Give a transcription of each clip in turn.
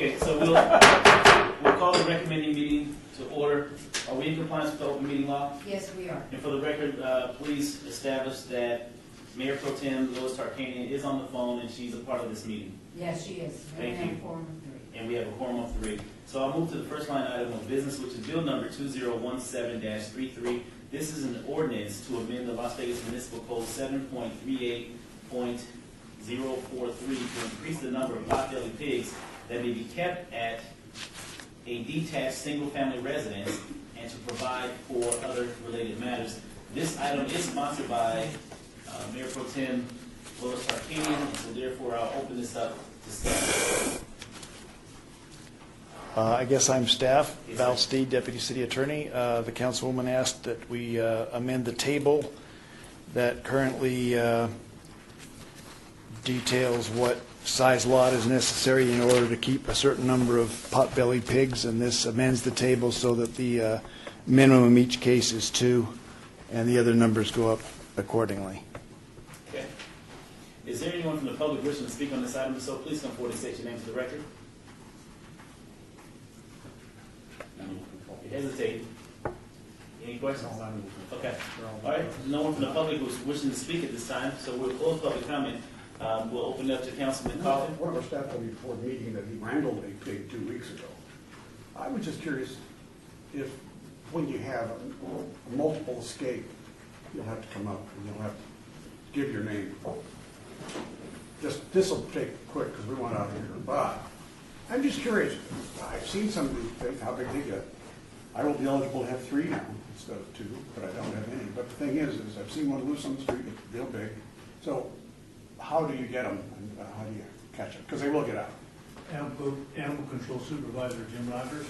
Okay, so we'll call the recommending meeting to order. Are we in compliance with the open meeting law? Yes, we are. And for the record, please establish that Mayor Pro Tem Lois Tarkanian is on the phone and she's a part of this meeting. Yes, she is. Thank We have you. a quorum of 3. And we have a quorum of 3. So I'll move to the first line item of business, which is bill number 2017-33. This is an ordinance to amend the Las Vegas Municipal Code 7.38.043 to increase the number of pot-bellied pigs that may be kept at a detached single-family residence and to provide for other related matters. This item is sponsored by Mayor Pro Tem Lois Tarkanian, and so therefore I'll open this up to staff. I guess I'm staff. Yes, Val sir. Steed, Deputy City Attorney. The councilwoman asked that we amend the table that currently details what size lot is necessary in order to keep a certain number of pot-bellied pigs, and this amends the table so that the minimum each case is 2, and the other numbers go up accordingly. Okay. Is there anyone from the public wishing to speak on this item? If so, please come forward and state your name to the record. You hesitate. Any questions? Okay. All right. No one from the public who's wishing to speak at this time, so we'll close public comment. We'll open it up to Councilman Coffin. One of our staff told me before the meeting that he wrangled a pig 2 weeks ago. I was just curious if, when you have a multiple escape, you'll have to come up and you'll have to give your name. This will take quick because we want out of here. But I'm just curious. I've seen some of these pigs, how big they get. I will be eligible to have 3 now instead of 2, but I don't have any. But the thing is I've seen one loose on the street, it's real big. So how do you get them, and how do you catch them? Because they will get out. Animal Control Supervisor Jim Rogers.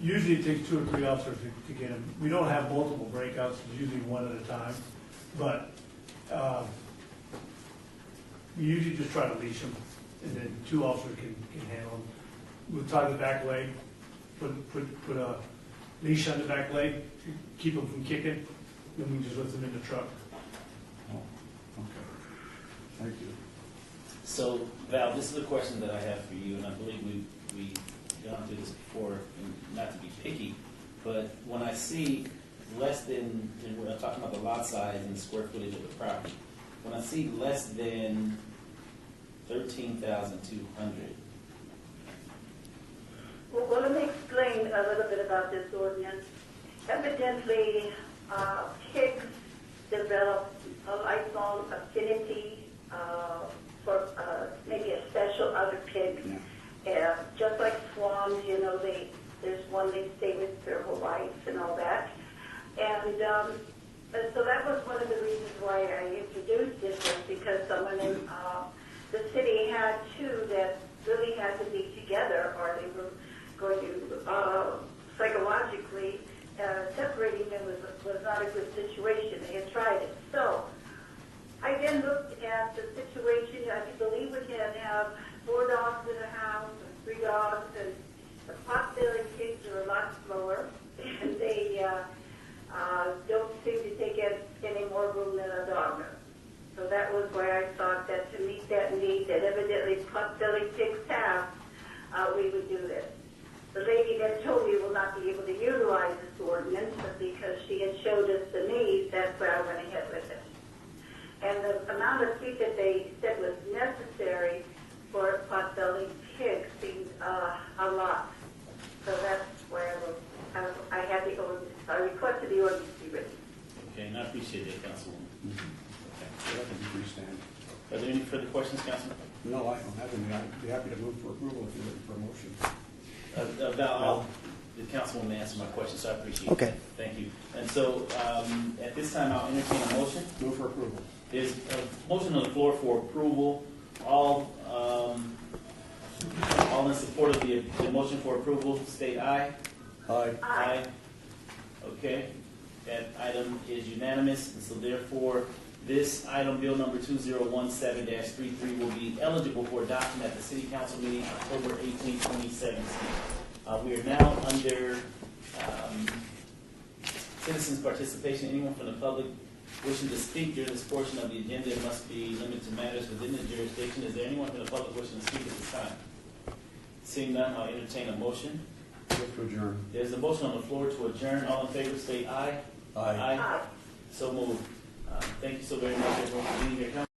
Usually it takes 2 or 3 officers to get them. We don't have multiple breakouts, it's usually 1 at a time. But we usually just try to leash them, and then 2 officers can handle them. We'll tie the back leg, put a leash on the back leg, keep them from kicking, then we just lift them in the truck. Oh, okay. Thank you. So, Val, this is a question that I have for you, and I believe we've gone through this before, and not to be picky, but when I see less than, and we're talking about the lot size and the square footage of the property, when I see less than 13,200, Well, let me explain a little bit about this ordinance. Evidently, pigs develop a lifelong affinity for maybe a special other pig. Yeah. Just like swans, there's one they stay with their whole life and all that. And so that was one of the reasons why I introduced this, was because someone in the city had 2 that really had to be together, or they were going to psychologically separating them was not a good situation. They had tried it. So I then looked at the situation. I believe we can have 4 dogs in a house, and 3 dogs, and the pot-bellied pigs are a lot slower, and they don't seem to take any more room than a dog does. So that was why I thought that to meet that need that evidently pot-bellied pigs have, we would do this. The lady that told me will not be able to utilize this ordinance, but because she had showed us the need, that's why I went ahead with it. And the amount of feet that they said was necessary for pot-bellied pigs seemed a lot. So that's why I had the ordinance. I requested the ordinance be written. okay, and I appreciate that, Councilwoman. So that can be freestanding. Are there any further questions, Councilman? No, I don't have any. I'd be happy to move for approval if you're looking for a motion. Val, the Councilwoman answered my question, so I appreciate it. Okay. Thank you. And so at this time, I'll entertain a motion. Move for approval. There's a motion on the floor for approval. All in support of the motion for approval, state aye. Aye. Aye. Okay. That item is unanimous, and so therefore, this item, bill number 2017-33, will be eligible for adoption at the City Council meeting October 18, 2017. We are now under citizens' participation. Anyone from the public wishing to speak during this portion of the agenda must be limited to matters within the jurisdiction. Is there anyone from the public wishing to speak at this time? Seeing none, I'll entertain a motion. Move to adjourn. There's a motion on the floor to adjourn. All in favor, state aye. Aye. So moved. Thank you so very much, everyone, for being here.